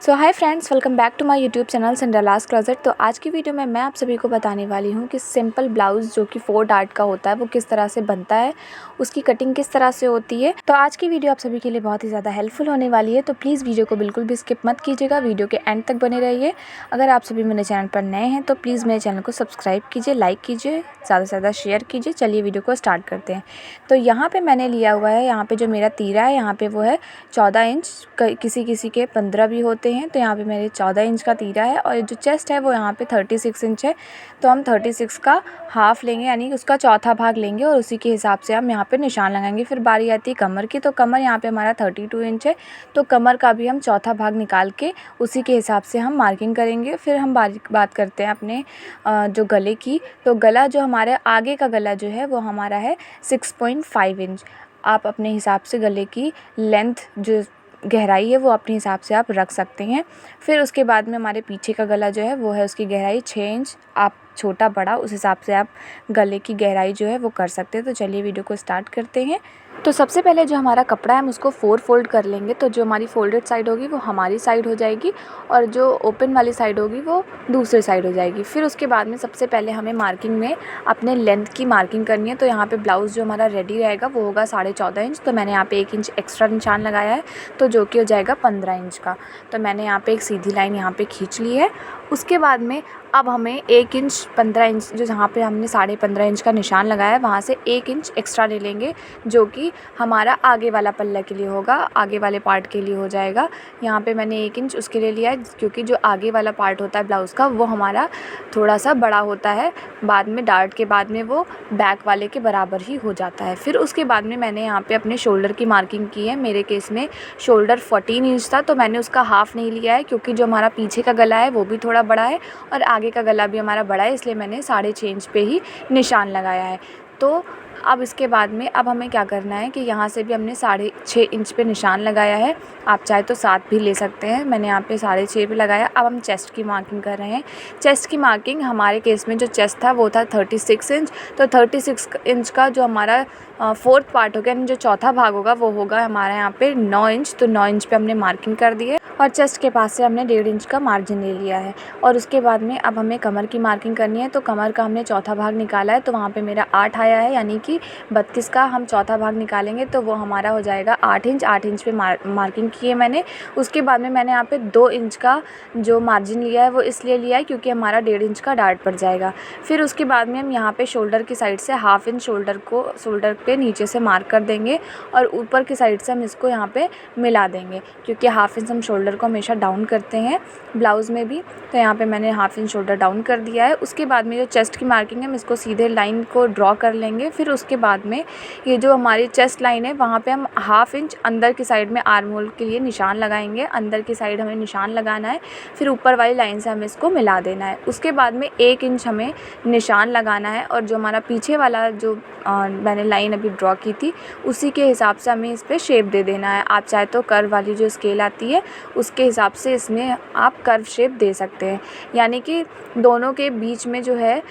So hi friends, welcome back to my YouTube channel Cinderella's closet. तो आज की video में मैं आप सभी को बताने वाली हूँ कि सिंपल ब्लाउज़ जो कि 4 डार्ट का होता है वो किस तरह से बनता है, उसकी कटिंग किस तरह से होती है। तो आज की वीडियो आप सभी के लिए बहुत ही ज़्यादा हेल्पफुल होने वाली है, तो प्लीज़ वीडियो को बिल्कुल भी स्किप मत कीजिएगा, वीडियो के एंड तक बने रहिए। अगर आप सभी मेरे चैनल पर नए हैं तो प्लीज़ मेरे चैनल को सब्सक्राइब कीजिए, लाइक कीजिए, ज़्यादा से ज़्यादा शेयर कीजिए। चलिए वीडियो को स्टार्ट करते हैं। तो यहाँ पर मैंने लिया हुआ है, यहाँ पर जो मेरा तीरा है यहाँ पर वो है 14 इंच, किसी किसी के 15 भी होते हैं। तो यहाँ पे मेरे 14 इंच का तीरा है और जो चेस्ट है वो यहाँ पे 36 इंच है। तो हम 36 का हाफ़ लेंगे, यानी उसका चौथा भाग लेंगे और उसी के हिसाब से हम यहाँ पे निशान लगाएंगे। फिर बारी आती है कमर की, तो कमर यहाँ पे हमारा 32 इंच है, तो कमर का भी हम चौथा भाग निकाल के उसी के हिसाब से हम मार्किंग करेंगे। फिर हम बात करते हैं अपने जो गले की। तो गला जो हमारे आगे का गला जो है वो हमारा है 6.5 इंच। आप अपने हिसाब से गले की लेंथ जो गहराई है वो अपने हिसाब से आप रख सकते हैं। फिर उसके बाद में हमारे पीछे का गला जो है वो है उसकी गहराई 6 इंच। आप छोटा बड़ा उस हिसाब से आप गले की गहराई जो है वो कर सकते हैं। तो चलिए वीडियो को स्टार्ट करते हैं। तो सबसे पहले जो हमारा कपड़ा है हम उसको 4 फोल्ड कर लेंगे। तो जो हमारी फोल्डेड साइड होगी वो हमारी साइड हो जाएगी और जो ओपन वाली साइड होगी वो दूसरी साइड हो जाएगी। फिर उसके बाद में सबसे पहले हमें मार्किंग में अपने लेंथ की मार्किंग करनी है। तो यहाँ पे ब्लाउज़ जो हमारा रेडी रहेगा वो होगा 14.5 इंच। तो मैंने यहाँ पे 1 इंच एक्स्ट्रा निशान लगाया है, तो जो कि हो जाएगा 15 इंच का। तो मैंने यहाँ पे एक सीधी लाइन यहाँ पे खींच ली है। उसके बाद में अब हमें 1 इंच 15 इंच जो जहाँ पे हमने 15.5 इंच का निशान लगाया है वहाँ से 1 इंच एक्स्ट्रा ले लेंगे, जो कि हमारा आगे वाला पल्ला के लिए होगा, आगे वाले पार्ट के लिए हो जाएगा। यहाँ पे मैंने 1 इंच उसके लिए लिया है, क्योंकि जो आगे वाला पार्ट होता है ब्लाउज़ का वो हमारा थोड़ा सा बड़ा होता है, बाद में डार्ट के बाद में वो बैक वाले के बराबर ही हो जाता है। फिर उसके बाद में मैंने यहाँ पे अपने शोल्डर की मार्किंग की है। मेरे केस में शोल्डर 14 इंच था, तो मैंने उसका हाफ़ नहीं लिया है, क्योंकि जो हमारा पीछे का गला है वो भी थोड़ा बड़ा है और आगे का गला भी हमारा बड़ा है, इसलिए मैंने 6.5 इंच पे ही निशान लगाया है। तो अब इसके बाद में अब हमें क्या करना है कि यहाँ से भी हमने 6.5 इंच पे निशान लगाया है। आप चाहे तो 7 भी ले सकते हैं, मैंने यहाँ पे 6.5 पे लगाया। अब हम चेस्ट की मार्किंग कर रहे हैं। चेस्ट की मार्किंग हमारे केस में जो चेस्ट था वो था 36 इंच। तो 36 इंच का जो हमारा 4th पार्ट होगा, यानी जो चौथा भाग होगा वो होगा हमारा यहाँ पे 9 इंच। तो 9 इंच पे हमने मार्किंग कर दी है और चेस्ट के पास से हमने 1.5 इंच का मार्जिन ले लिया है। और उसके बाद में अब हमें कमर की मार्किंग करनी है। तो कमर का हमने चौथा भाग निकाला है, तो वहाँ पे मेरा 8 आया है, यानी कि 32 का हम चौथा भाग निकालेंगे तो वो हमारा हो जाएगा 8 इंच। 8 इंच पे मार्किंग की है मैंने। उसके बाद में मैंने यहाँ पे 2 इंच का जो मार्जिन लिया है वो इसलिए लिया है क्योंकि हमारा 1.5 इंच का डार्ट पड़ जाएगा। फिर उसके बाद में हम यहाँ पे शोल्डर की साइड से 1/2 इंच शोल्डर पे नीचे से मार्क कर देंगे और ऊपर की साइड से हम इसको यहाँ पे मिला देंगे, क्योंकि 1/2 इंच हम शोल्डर को हमेशा डाउन करते हैं ब्लाउज़ में भी। तो यहाँ पे मैंने 1/2 इंच शोल्डर डाउन कर दिया है। उसके बाद में जो चेस्ट की मार्किंग है हम इसको सीधे लाइन को ड्रॉ कर लेंगे। फिर उसके बाद में ये जो हमारी चेस्ट लाइन है वहाँ पे हम 1/2 इंच अंदर की साइड में आर्म होल के लिए निशान लगाएंगे। अंदर की साइड हमें निशान लगाना है, फिर ऊपर वाली लाइन से हमें इसको मिला देना है। उसके बाद में 1 इंच हमें निशान लगाना है और जो हमारा पीछे वाला जो मैंने लाइन अभी ड्रॉ की थी उसी के हिसाब से हमें इस पर शेप दे देना है। आप चाहे तो कर्व वाली जो स्केल आती है उसके हिसाब से इसमें आप कर्व शेप दे सकते हैं, यानी कि दोनों के बीच में जो है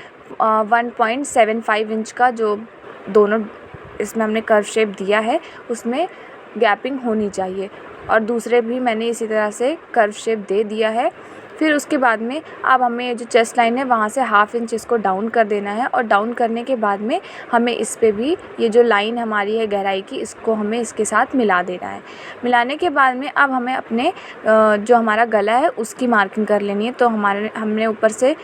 1.75 इंच का जो दोनों इसमें हमने कर्व शेप दिया है उसमें गैपिंग होनी चाहिए। और दूसरे भी मैंने इसी तरह से कर्व शेप दे दिया है। फिर उसके बाद में अब हमें जो चेस्ट लाइन है वहाँ से 1/2 इंच इसको डाउन कर देना है और डाउन करने के बाद में हमें इस पे भी ये जो लाइन हमारी है गहराई की इसको हमें इसके साथ मिला देना है। मिलाने के बाद में अब हमें अपने जो हमारा गला है उसकी मार्किंग कर लेनी है। तो हमने ऊपर से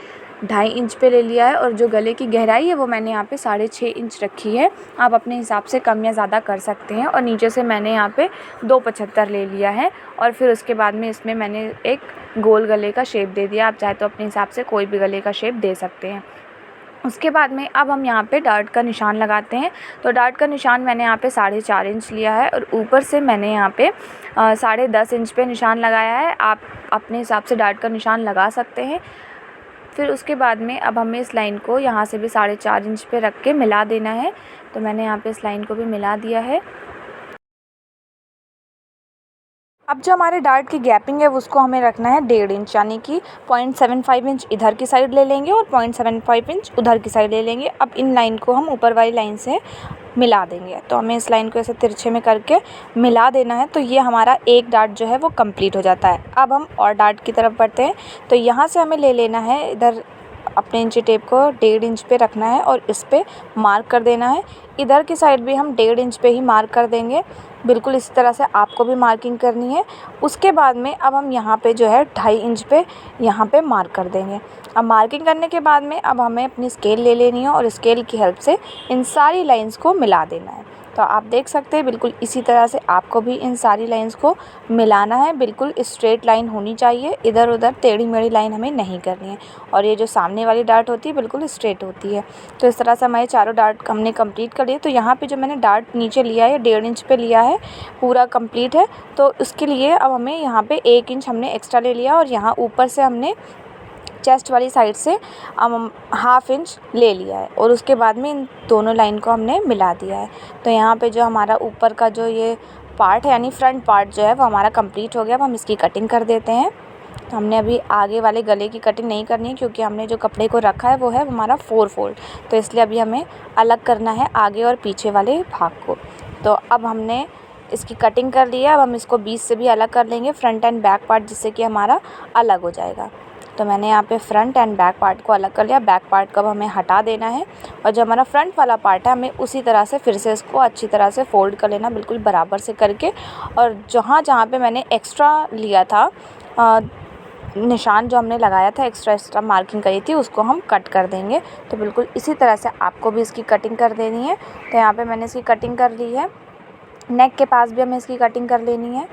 2.5 इंच पे ले लिया है और जो गले की गहराई है वो मैंने यहाँ पे 6.5 इंच रखी है। आप अपने हिसाब से कम या ज़्यादा कर सकते हैं। और नीचे से मैंने यहाँ पे 2.75 ले लिया है और फिर उसके बाद में इसमें मैंने एक गोल गले का शेप दे दिया। आप चाहे तो अपने हिसाब से कोई भी गले का शेप दे सकते हैं। उसके बाद में अब हम यहाँ पे डार्ट का निशान लगाते हैं। तो डार्ट का निशान मैंने यहाँ पे 4.5 इंच लिया है और ऊपर से मैंने यहाँ पे 10.5 इंच पे निशान लगाया है। आप अपने हिसाब से डार्ट का निशान लगा सकते हैं। फिर उसके बाद में अब हमें इस लाइन को यहाँ से भी 4.5 इंच पे रख के मिला देना है। तो मैंने यहाँ पे इस लाइन को भी मिला दिया है। अब जो हमारे डार्ट की गैपिंग है उसको हमें रखना है 1.5 इंच, यानी कि 0.75 इंच इधर की साइड ले लेंगे और 0.75 इंच उधर की साइड ले लेंगे। अब इन लाइन को हम ऊपर वाली लाइन से मिला देंगे। तो हमें इस लाइन को ऐसे तिरछे में करके मिला देना है। तो ये हमारा एक डार्ट जो है वो कंप्लीट हो जाता है। अब हम और डार्ट की तरफ बढ़ते हैं। तो यहाँ से हमें ले लेना है, इधर अपने इंची टेप को 1.5 इंच पे रखना है और इस पे मार्क कर देना है। इधर की साइड भी हम 1.5 इंच पे ही मार्क कर देंगे। बिल्कुल इसी तरह से आपको भी मार्किंग करनी है। उसके बाद में अब हम यहाँ पे जो है 2.5 इंच पे यहाँ पे मार्क कर देंगे। अब मार्किंग करने के बाद में अब हमें अपनी स्केल ले लेनी है और स्केल की हेल्प से इन सारी लाइंस को मिला देना है। तो आप देख सकते हैं बिल्कुल इसी तरह से आपको भी इन सारी लाइंस को मिलाना है। बिल्कुल स्ट्रेट लाइन होनी चाहिए, इधर उधर टेढ़ी मेढ़ी लाइन हमें नहीं करनी है। और ये जो सामने वाली डार्ट होती है बिल्कुल स्ट्रेट होती है। तो इस तरह से हमारे चारों डार्ट हमने कंप्लीट कर लिए। तो यहाँ पे जो मैंने डार्ट नीचे लिया है 1.5 इंच पे लिया है, पूरा कंप्लीट है। तो उसके लिए अब हमें यहाँ पे 1 इंच हमने एक्स्ट्रा ले लिया और यहाँ ऊपर से हमने चेस्ट वाली साइड से 1/2 इंच ले लिया है और उसके बाद में इन दोनों लाइन को हमने मिला दिया है। तो यहाँ पे जो हमारा ऊपर का जो ये पार्ट है यानी फ्रंट पार्ट जो है वो हमारा कंप्लीट हो गया। अब हम इसकी कटिंग कर देते हैं। तो हमने अभी आगे वाले गले की कटिंग नहीं करनी है क्योंकि हमने जो कपड़े को रखा है वो है हमारा 4 फोल्ड। तो इसलिए अभी हमें अलग करना है आगे और पीछे वाले भाग को। तो अब हमने इसकी कटिंग कर ली है। अब हम इसको बीच से भी अलग कर लेंगे, फ्रंट एंड बैक पार्ट, जिससे कि हमारा अलग हो जाएगा। तो मैंने यहाँ पे फ्रंट एंड बैक पार्ट को अलग कर लिया। बैक पार्ट को अब हमें हटा देना है और जो हमारा फ्रंट वाला पार्ट है हमें उसी तरह से फिर से इसको अच्छी तरह से फ़ोल्ड कर लेना, बिल्कुल बराबर से करके। और जहाँ पे मैंने एक्स्ट्रा लिया था निशान जो हमने लगाया था, एक्स्ट्रा मार्किंग करी थी, उसको हम कट कर देंगे। तो बिल्कुल इसी तरह से आपको भी इसकी कटिंग कर देनी है। तो यहाँ पे मैंने इसकी कटिंग कर ली है। नेक के पास भी हमें इसकी कटिंग कर लेनी है।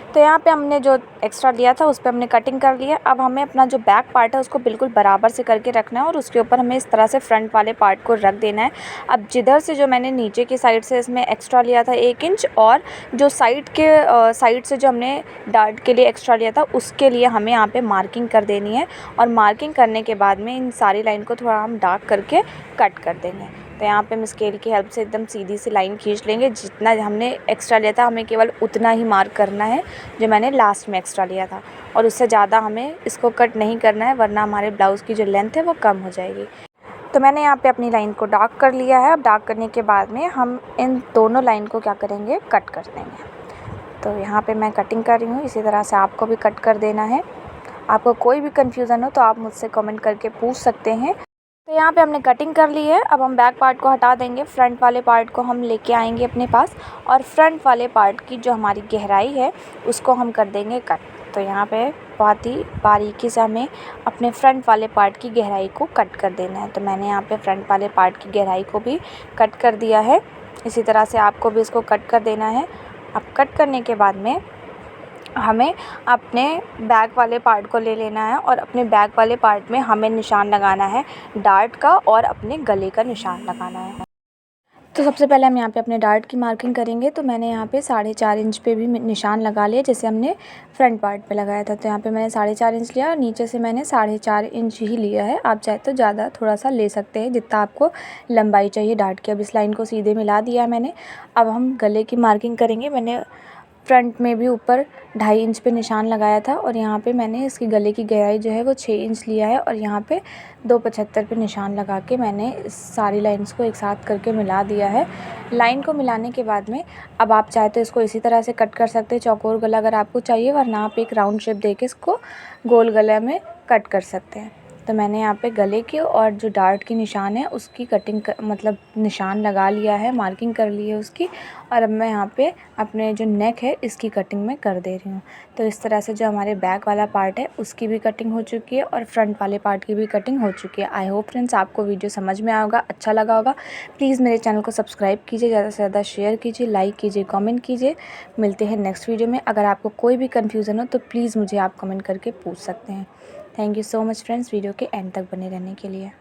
तो यहाँ पे हमने जो एक्स्ट्रा लिया था उस पर हमने कटिंग कर लिया। अब हमें अपना जो बैक पार्ट है उसको बिल्कुल बराबर से करके रखना है और उसके ऊपर हमें इस तरह से फ्रंट वाले पार्ट को रख देना है। अब जिधर से जो मैंने नीचे की साइड से इसमें एक्स्ट्रा लिया था 1 इंच और जो साइड से जो हमने डार्ट के लिए एक्स्ट्रा लिया था उसके लिए हमें यहाँ पे मार्किंग कर देनी है। और मार्किंग करने के बाद में इन सारी लाइन को थोड़ा हम डार्क करके कट कर देंगे। तो यहाँ पे हम स्केल की हेल्प से एकदम सीधी सी लाइन खींच लेंगे। जितना हमने एक्स्ट्रा लिया था हमें केवल उतना ही मार्क करना है जो मैंने लास्ट में एक्स्ट्रा लिया था, और उससे ज़्यादा हमें इसको कट नहीं करना है, वरना हमारे ब्लाउज़ की जो लेंथ है वो कम हो जाएगी। तो मैंने यहाँ पे अपनी लाइन को डार्क कर लिया है। अब डार्क करने के बाद में हम इन दोनों लाइन को क्या करेंगे, कट कर देंगे। तो यहाँ पे मैं कटिंग कर रही हूँ, इसी तरह से आपको भी कट कर देना है। आपको कोई भी कन्फ्यूज़न हो तो आप मुझसे कमेंट करके पूछ सकते हैं। तो यहाँ पे हमने कटिंग कर ली है। अब हम बैक पार्ट को हटा देंगे, फ्रंट वाले पार्ट को हम लेके आएंगे अपने पास और फ्रंट वाले पार्ट की जो हमारी गहराई है उसको हम कर देंगे कट। तो यहाँ पे बहुत ही बारीकी से हमें अपने फ्रंट वाले पार्ट की गहराई को कट कर देना है। तो मैंने यहाँ पे फ्रंट वाले पार्ट की गहराई को भी कट कर दिया है। इसी तरह से आपको भी इसको कट कर देना है। अब कट करने के बाद में हमें अपने बैक वाले पार्ट को ले लेना है और अपने बैक वाले पार्ट में हमें निशान लगाना है डार्ट का और अपने गले का निशान लगाना है। तो सबसे पहले हम यहाँ पे अपने डार्ट की मार्किंग करेंगे। तो मैंने यहाँ पे 4.5 इंच पे भी निशान लगा लिया, जैसे हमने फ्रंट पार्ट पे लगाया था। तो यहाँ पे मैंने 4.5 इंच लिया और नीचे से मैंने 4.5 इंच ही लिया है। आप चाहे तो ज़्यादा थोड़ा सा ले सकते हैं जितना आपको लंबाई चाहिए डार्ट की। अब इस लाइन को सीधे मिला दिया मैंने। अब हम गले की मार्किंग करेंगे। मैंने फ्रंट में भी ऊपर 2.5 इंच पे निशान लगाया था और यहाँ पे मैंने इसकी गले की गहराई जो है वो 6 इंच लिया है और यहाँ पे 2.75 पे निशान लगा के मैंने इस सारी लाइंस को एक साथ करके मिला दिया है। लाइन को मिलाने के बाद में अब आप चाहे तो इसको इसी तरह से कट कर सकते हैं, चौकोर गला अगर आपको चाहिए, वरना आप एक राउंड शेप दे के इसको गोल गले में कट कर सकते हैं। तो मैंने यहाँ पे गले की और जो डार्ट की निशान है उसकी कटिंग मतलब निशान लगा लिया है, मार्किंग कर ली है उसकी। और अब मैं यहाँ पे अपने जो नेक है इसकी कटिंग में कर दे रही हूँ। तो इस तरह से जो हमारे बैक वाला पार्ट है उसकी भी कटिंग हो चुकी है और फ्रंट वाले पार्ट की भी कटिंग हो चुकी है। आई होप फ्रेंड्स आपको वीडियो समझ में आया होगा, अच्छा लगा होगा। प्लीज़ मेरे चैनल को सब्सक्राइब कीजिए, ज़्यादा से ज़्यादा शेयर कीजिए, लाइक कीजिए, कमेंट कीजिए। मिलते हैं नेक्स्ट वीडियो में। अगर आपको कोई भी कन्फ्यूज़न हो तो प्लीज़ मुझे आप कमेंट करके पूछ सकते हैं। Thank you so much friends video के एंड तक बने रहने के लिए।